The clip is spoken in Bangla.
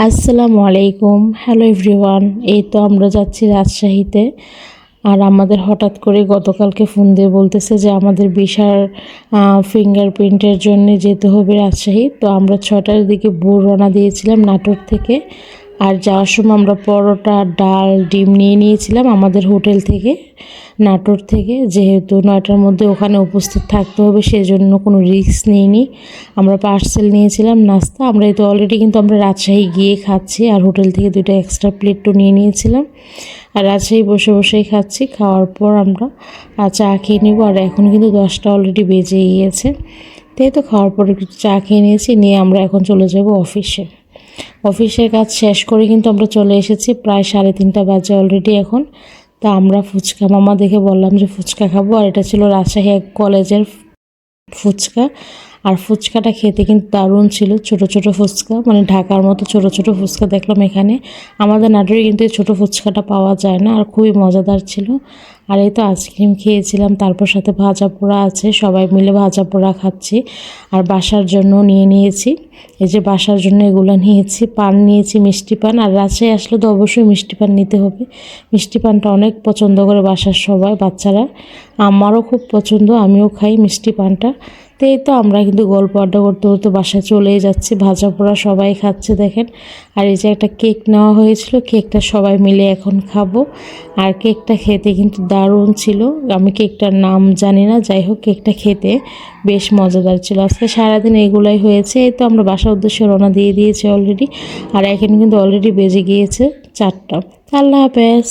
আসসালামু আলাইকুম, হ্যালো এভরিওয়ান। এই তো আমরা যাচ্ছি রাজশাহীতে। আর আমাদের হঠাৎ করে গতকালকে ফোন দিয়ে বলতেছে যে আমাদের বিশার ফিঙ্গারপ্রিন্টের জন্য যেতে হবে রাজশাহী। তো আমরা 6টার দিকে ভোর রওনা দিয়েছিলাম নাটোর থেকে। আর যাওয়ার সময় আমরা পরোটা, ডাল, ডিম নিয়ে নিয়েছিলাম আমাদের হোটেল থেকে, নাটোর থেকে। যেহেতু 9টার মধ্যে ওখানে উপস্থিত থাকতে হবে, সেজন্য কোনো রিস্ক নিইনি। আমরা পার্সেল নিয়েছিলাম নাস্তা। আমরা এই তো অলরেডি কিন্তু আমরা রাজশাহী গিয়ে খাচ্ছি, আর হোটেল থেকে 2টা এক্সট্রা প্লেটও নিয়ে নিয়েছিলাম। আর রাজশাহী বসে বসেই খাচ্ছি। খাওয়ার পর আমরা চা খেয়ে নেব। আর এখন কিন্তু 10টা অলরেডি বেজে গিয়েছে। তাই তো খাওয়ার পর একটু চা খেয়ে নিয়েছি, নিয়ে আমরা এখন চলে যাব অফিসে। অফিসের কাজ শেষ করে কিন্তু আমরা চলে এসেছি, প্রায় 3:30 বাজে অলরেডি এখন। তা আমরা ফুচকা মামা দেখে বললাম যে ফুচকা খাবো। আর এটা ছিল রাজশাহী এক কলেজের ফুচকা। আর ফুচকাটা খেতে কিন্তু দারুণ ছিল, ছোট ছোট ফুচকা, মানে ঢাকার মতো ছোট ছোট ফুচকা দেখলাম এখানে। আমাদের নাটোরে কিন্তু এই ছোটো ফুচকাটা পাওয়া যায় না, আর খুবই মজাদার ছিল। আর এই তো আইসক্রিম খেয়েছিলাম, তারপর সাথে ভাজা পোড়া আছে, সবাই মিলে ভাজা পোড়া খাচ্ছি। আর বাসার জন্য নিয়ে নিয়েছি, এই যে বাসার জন্য এগুলো নিয়েছি। পান নিয়েছি, মিষ্টি পান। আর রাজশাহী আসলে তো অবশ্যই মিষ্টি পান নিতে হবে। মিষ্টি পানটা অনেক পছন্দ করে বাসার সবাই, বাচ্চারা, আমারও খুব পছন্দ, আমিও খাই মিষ্টি পানটা। তো এই তো আমরা কিন্তু গল্প আড্ডা করতে করতে বাসায় চলেই যাচ্ছি। ভাজা পোড়া সবাই খাচ্ছে দেখেন। আর এই যে একটা কেক নেওয়া হয়েছিল, কেকটা সবাই মিলে এখন খাবো। আর কেকটা খেতে কিন্তু দারুণ ছিল। আমি কেকটার নাম জানি না, যাই হোক কেকটা খেতে বেশ মজাদার ছিল। আজকে সারাদিন এগুলাই হয়েছে। এই তো আমরা বাসার উদ্দেশ্যে রওনা দিয়ে দিয়েছি অলরেডি। আর এখানে কিন্তু অলরেডি বেজে গিয়েছে 4টা। আল্লাহ হাফেজ।